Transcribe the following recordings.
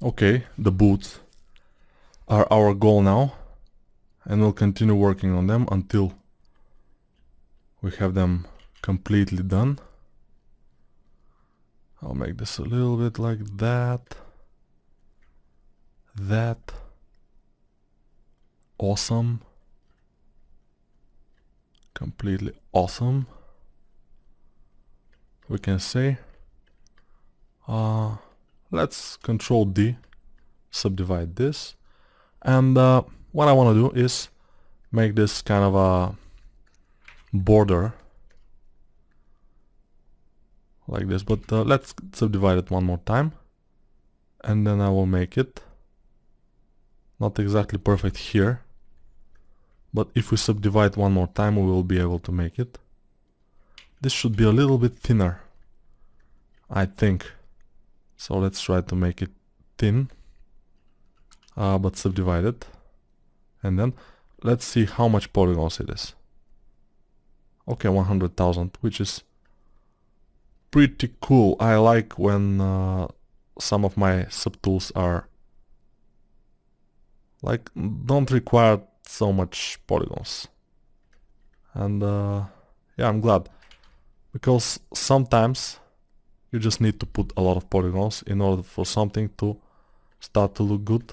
Okay, the boots are our goal now, and we'll continue working on them until we have them completely done. I'll make this a little bit like that. That. Awesome. Completely awesome. We can say. Let's Control D, subdivide this. And what I want to do is make this kind of a border like this, but let's subdivide it one more time, and then I will make it not exactly perfect here, but if we subdivide one more time we will be able to make it. This should be a little bit thinner, I think, so let's try to make it thin, but subdivide it, and then let's see how much polygons it is. Okay, 100,000, which is pretty cool. I like when some of my subtools are like don't require so much polygons, and yeah, I'm glad, because sometimes you just need to put a lot of polygons in order for something to start to look good,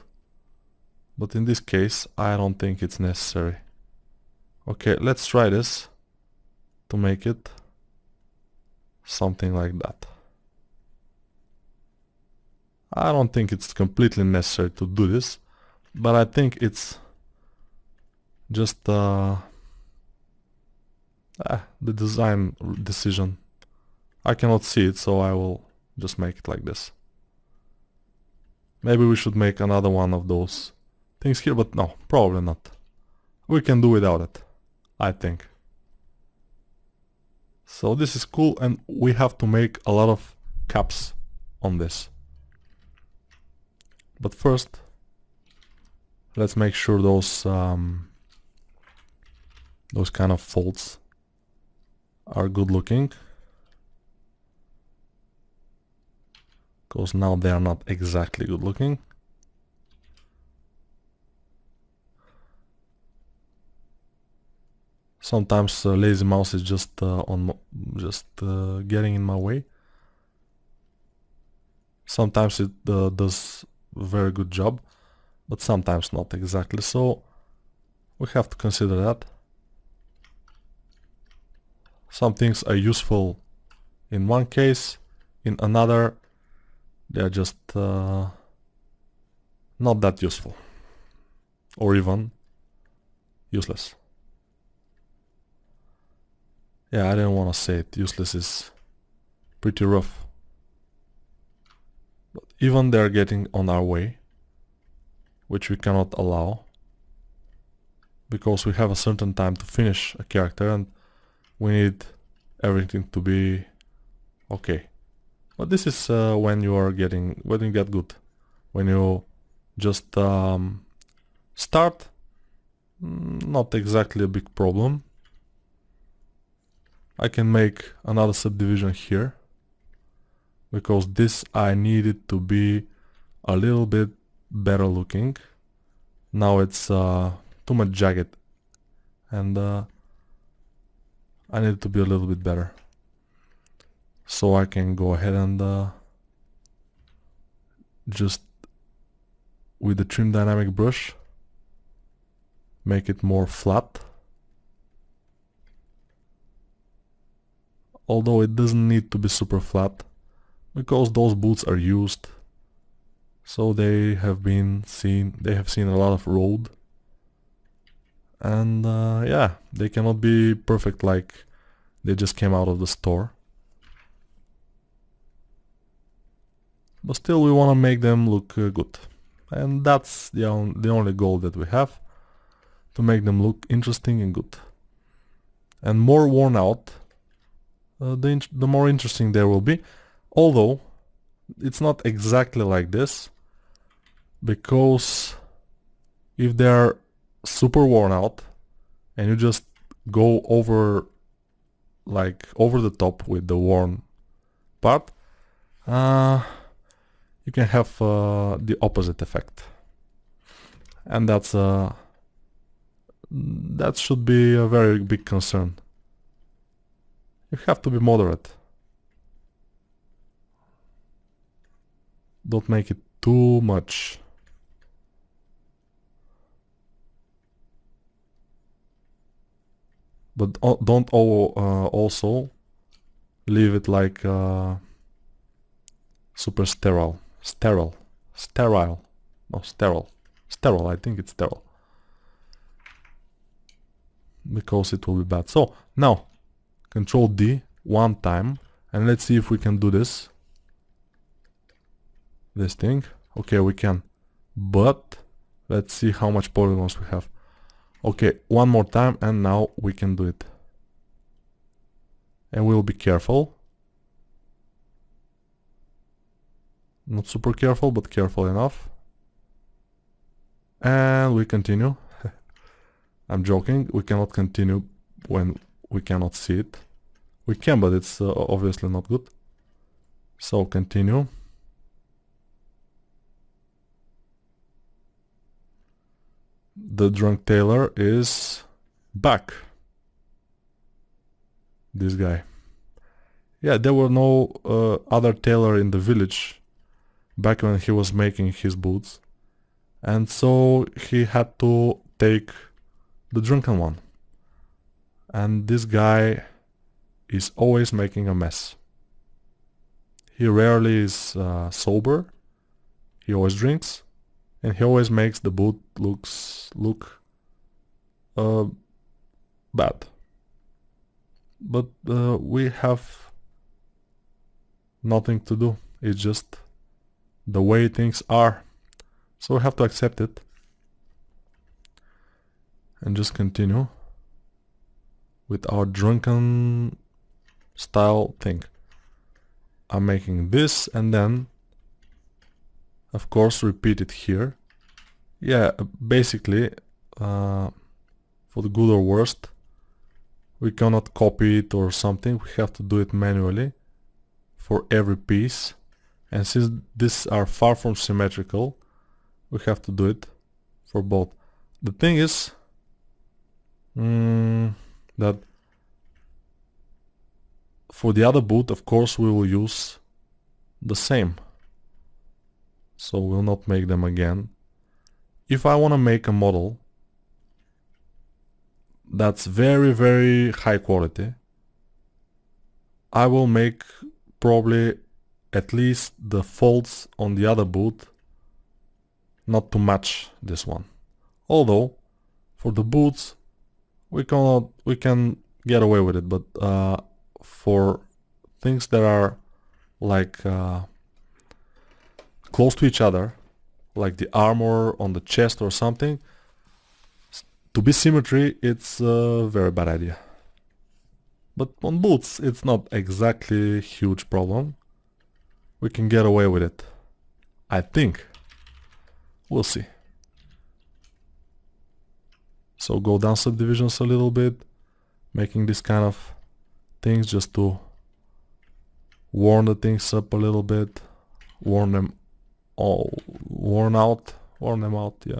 but in this case I don't think it's necessary. Okay, let's try this to make it something like that. I don't think it's completely necessary to do this, but I think it's just the design decision. I cannot see it, so I will just make it like this. Maybe we should make another one of those things here, but no, probably not. We can do without it, I think. So this is cool, and we have to make a lot of caps on this. But first, let's make sure those kind of folds are good looking, because now they are not exactly good looking. Sometimes lazy mouse is just getting in my way. Sometimes it does a very good job, but sometimes not exactly, so we have to consider that. Some things are useful in one case, in another they are just not that useful, or even useless. Yeah, I didn't want to say it, useless is pretty rough. But even they're getting on our way, which we cannot allow, because we have a certain time to finish a character and we need everything to be okay. But this is when you get good. When you just start, not exactly a big problem. I can make another subdivision here, because this I need it to be a little bit better looking. Now it's too much jagged, and I need it to be a little bit better. So I can go ahead and just with the trim dynamic brush make it more flat. Although it doesn't need to be super flat, because those boots are used, so they have seen a lot of road, and yeah, they cannot be perfect like they just came out of the store. But still, we want to make them look good, and that's the only goal that we have, to make them look interesting and good. And more worn out, the more interesting they will be. Although it's not exactly like this, because if they're super worn out and you just go over the top with the worn part, you can have the opposite effect. And that should be a very big concern. You have to be moderate. Don't make it too much. But don't also leave it like super sterile. No, sterile, I think it's sterile. Because it will be bad. So now Control D one time, and let's see if we can do this thing. Okay, we can, but let's see how much polygons we have. Okay, one more time, and now we can do it. And we'll be careful. Not super careful, but careful enough. And we continue. I'm joking, we cannot continue when we cannot see it. We can, but it's obviously not good. So continue. The drunk tailor is back. This guy. Yeah, there were no other tailor in the village back when he was making his boots. And so he had to take the drunken one. And this guy is always making a mess. He rarely is sober. He always drinks. And he always makes the boot look bad. But we have nothing to do. It's just the way things are. So we have to accept it. And just continue with our drunken style thing. I'm making this and then of course repeat it here. Yeah, basically for the good or worst, we cannot copy it or something. We have to do it manually for every piece. And since these are far from symmetrical, we have to do it for both. The thing is that for the other boot, of course, we will use the same. So we'll not make them again. If I want to make a model that's very, very high quality, I will make probably at least the folds on the other boot not to match this one. Although for the boots we can get away with it, but for things that are like close to each other, like the armor on the chest or something, to be symmetry, it's a very bad idea. But on boots it's not exactly a huge problem. We can get away with it, I think. We'll see. So go down subdivisions a little bit, making this kind of things just to warm the things up a little bit, warm them out, yeah.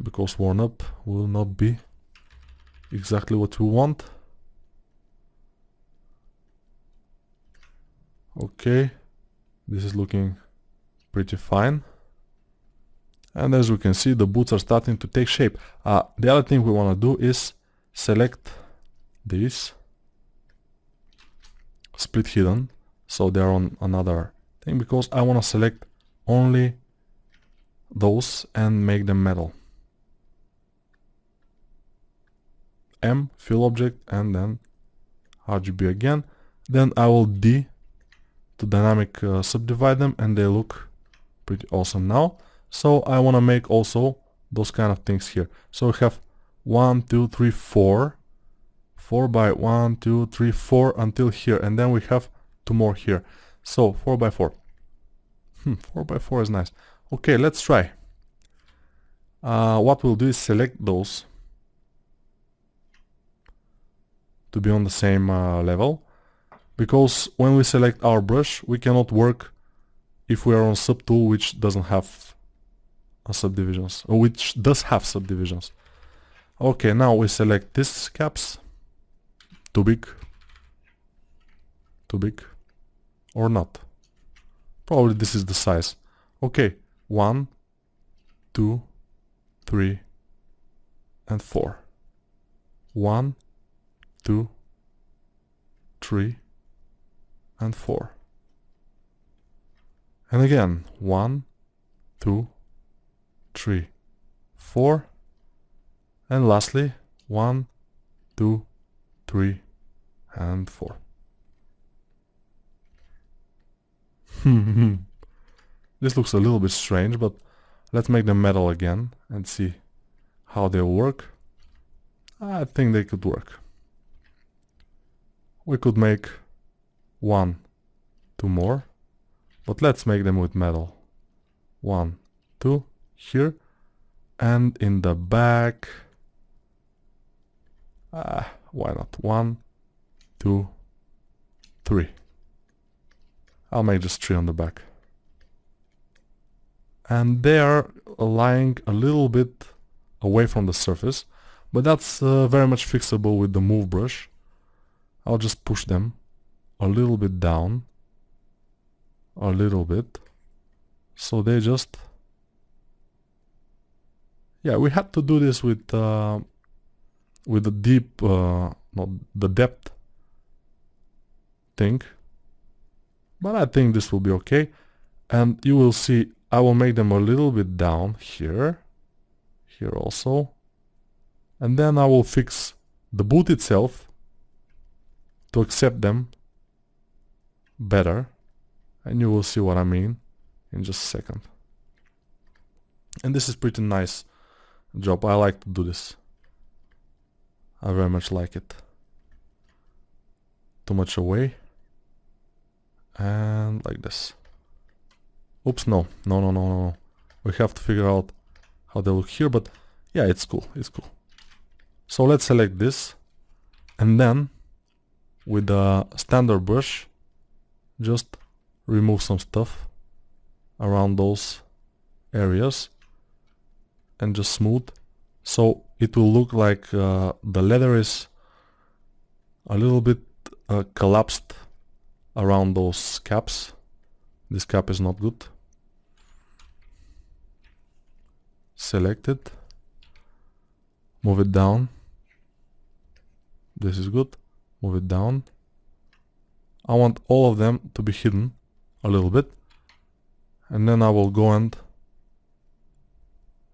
Because worn up will not be exactly what we want. Okay, this is looking pretty fine. And as we can see, the boots are starting to take shape. The other thing we want to do is select these, split hidden, so they're on another thing, because I want to select only those and make them metal. M, fill object, and then RGB again. Then I will D to dynamic subdivide them, and they look pretty awesome now. So I want to make also those kind of things here. So we have 1, 2, 3, 4. 4 by 1, 2, 3, 4 until here. And then we have 2 more here. So 4 by 4. 4 by 4 is nice. Okay, let's try. What we'll do is select those to be on the same level. Because when we select our brush, we cannot work if we are on subtool which doesn't have subdivisions, or which does have subdivisions. Okay, now we select this caps. Too big, or not. Probably this is the size. Okay, 1, 2, 3, and 4. 1, 2, 3, and 4. And again, 1, 2, 3, 4. And lastly, 1, 2, 3, and 4. This looks a little bit strange, but let's make them metal again and see how they work. I think they could work. We could make 1, 2 more, but let's make them with metal. 1, 2 here, and in the back, why not? 1, 2, 3. I'll make just 3 on the back. And they are lying a little bit away from the surface, but that's very much fixable with the move brush. I'll just push them a little bit down, a little bit, so they just... Yeah, we had to do this with the deep, not the depth thing, but I think this will be okay. And you will see I will make them a little bit down here, here also, and then I will fix the boot itself to accept them better, and you will see what I mean in just a second. And this is pretty nice job. I like to do this. I very much like it. Too much away, and like this. Oops, no. We have to figure out how they look here, but yeah, it's cool, So let's select this, and then with the standard brush, just remove some stuff around those areas and just smooth, so it will look like the leather is a little bit collapsed around those caps. This cap is not good. Select it, move it down. This is good. Move it down. I want all of them to be hidden a little bit, and then I will go and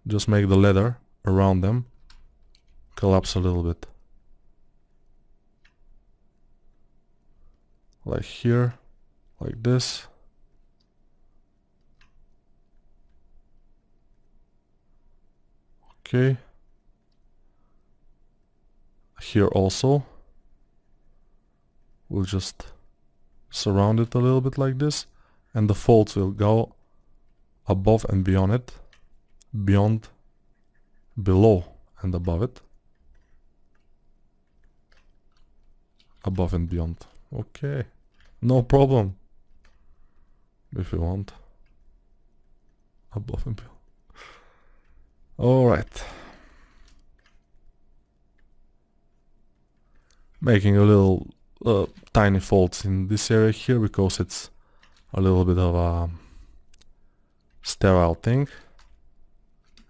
just make the leather around them collapse a little bit, like here, like this. Okay, here also we'll just surround it a little bit like this, and the folds will go above and beyond it, below and above it, above and beyond. Okay, no problem. If you want, above and beyond. Alright. Making a little tiny folds in this area here because it's a little bit of a sterile thing.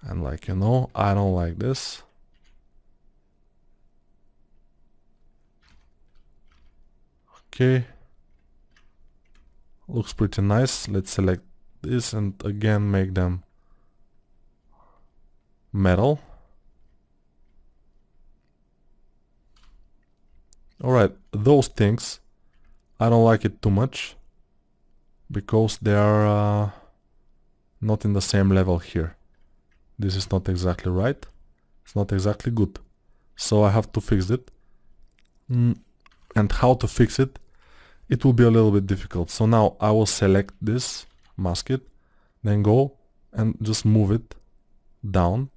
And like, you know, I don't like this. Okay. Looks pretty nice. Let's select this and again make them metal. Alright, those things, I don't like it too much because they are not in the same level here. This is not exactly right. It's not exactly good. So I have to fix it. And how to fix it? It will be a little bit difficult. So now I will select this, mask it, then go and just move it down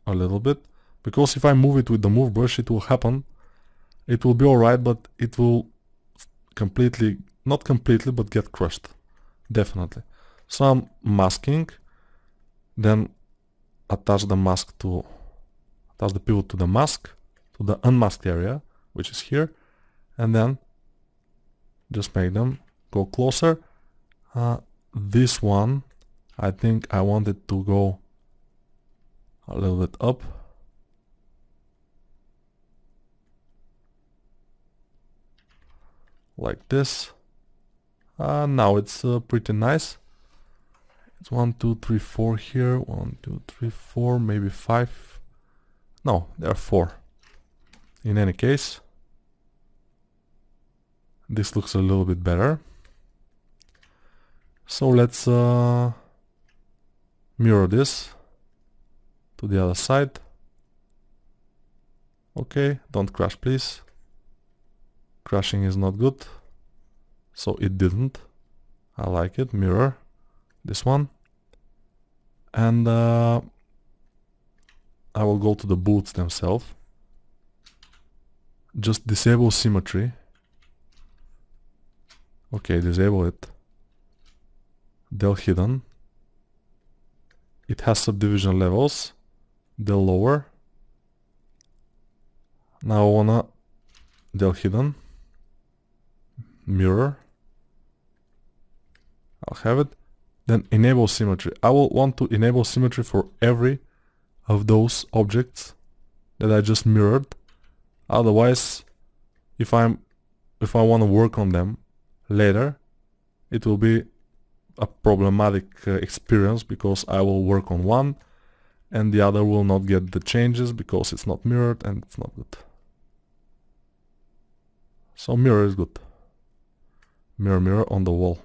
a little bit, because if I move it with the move brush, it will happen. It will be alright, but it will completely not completely, but get crushed. Definitely. So I'm masking, then attach the pivot to the mask, to the unmasked area, which is here, and then just make them go closer. This one, I think I want it to go a little bit up. Like this. Now it's pretty nice. It's 1, 2, 3, 4 here. 1, 2, 3, 4, maybe 5. No, there are 4. In any case, this looks a little bit better. So let's mirror this to the other side. Okay, don't crash please. Crashing is not good. So it didn't. I like it. Mirror this one. And I will go to the boots themselves. Just disable symmetry. Okay, disable it. Del hidden. It has subdivision levels. Del lower. Now I wanna del hidden. Mirror. I'll have it. Then enable symmetry. I will want to enable symmetry for every of those objects that I just mirrored. Otherwise, if I want to work on them later, it will be a problematic experience, because I will work on one and the other will not get the changes because it's not mirrored, and it's not good. So mirror is good. Mirror, mirror on the wall.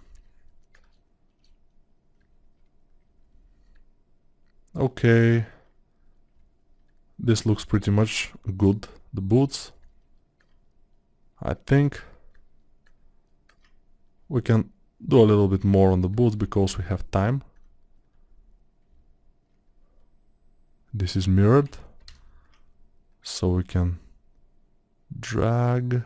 Okay, this looks pretty much good. The boots, I think we can do a little bit more on the boots because we have time. This is mirrored, so we can drag,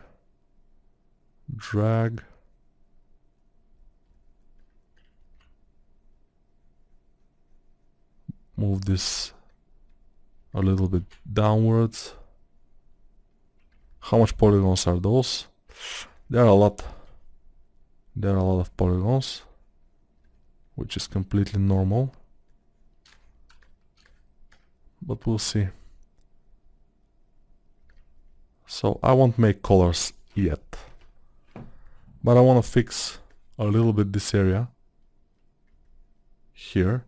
move this a little bit downwards. How much polygons are those? There are a lot. There are a lot of polygons, which is completely normal. But we'll see. So I won't make colors yet. But I want to fix a little bit this area here,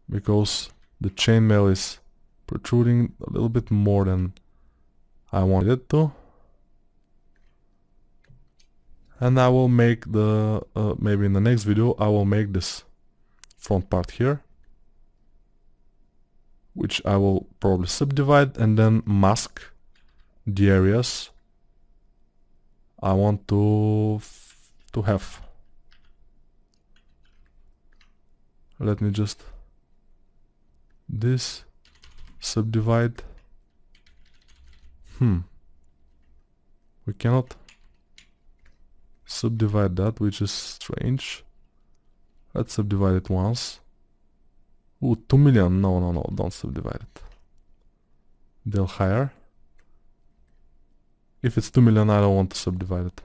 because the chainmail is protruding a little bit more than I wanted it to. And I will make the, maybe in the next video, I will make this front part here, which I will probably subdivide and then mask the areas I want to have. Let me just this subdivide. We cannot subdivide that, which is strange. Let's subdivide it once. Ooh, 2 million. No, don't subdivide it. Del higher. If it's 2 million, I don't want to subdivide it.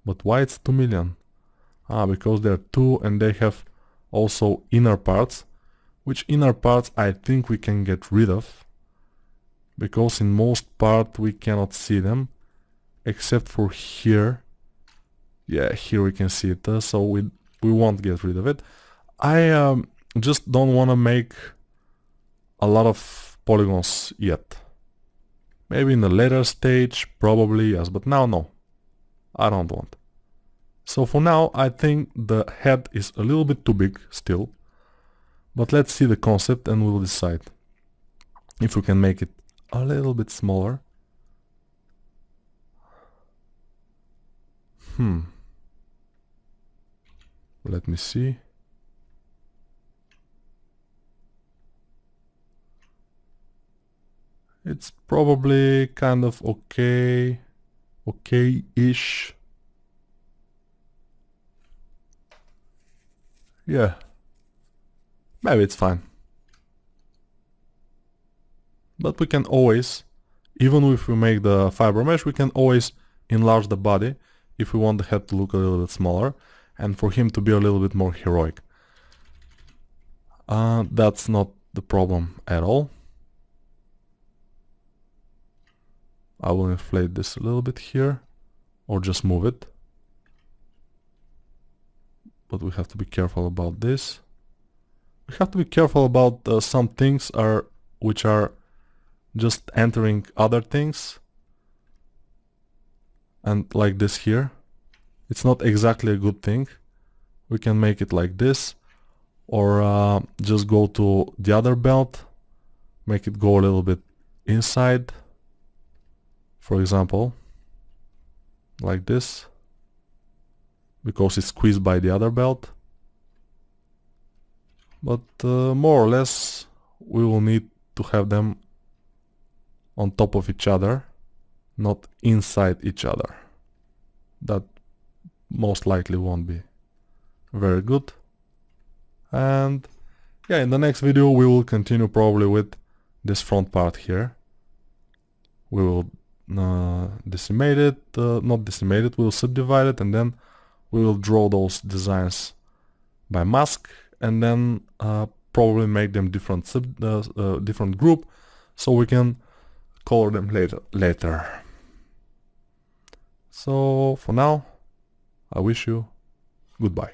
But why it's 2 million? Because they're 2 and they have also inner parts, which inner parts I think we can get rid of, because in most part we cannot see them, except for here. Yeah, here we can see it, so we won't get rid of it. I just don't want to make a lot of polygons yet. Maybe in a later stage, probably yes, but now no. I don't want. So for now, I think the head is a little bit too big still. But let's see the concept and we'll decide if we can make it a little bit smaller. Let me see. It's probably kind of okay-ish. Yeah, maybe it's fine. But we can always, even if we make the fiber mesh, we can always enlarge the body if we want the head to look a little bit smaller and for him to be a little bit more heroic. That's not the problem at all. I will inflate this a little bit here, or just move it. But we have to be careful about this. We have to be careful about some things which are just entering other things. And like this here, it's not exactly a good thing. We can make it like this, or just go to the other belt, make it go a little bit inside, for example, like this, because it's squeezed by the other belt. But more or less we will need to have them on top of each other, not inside each other. That most likely won't be very good. And yeah, in the next video we will continue probably with this front part here. We will decimate it, not decimate it, we'll subdivide it, and then we will draw those designs by mask, and then probably make them different different group, so we can color them later. So for now, I wish you goodbye.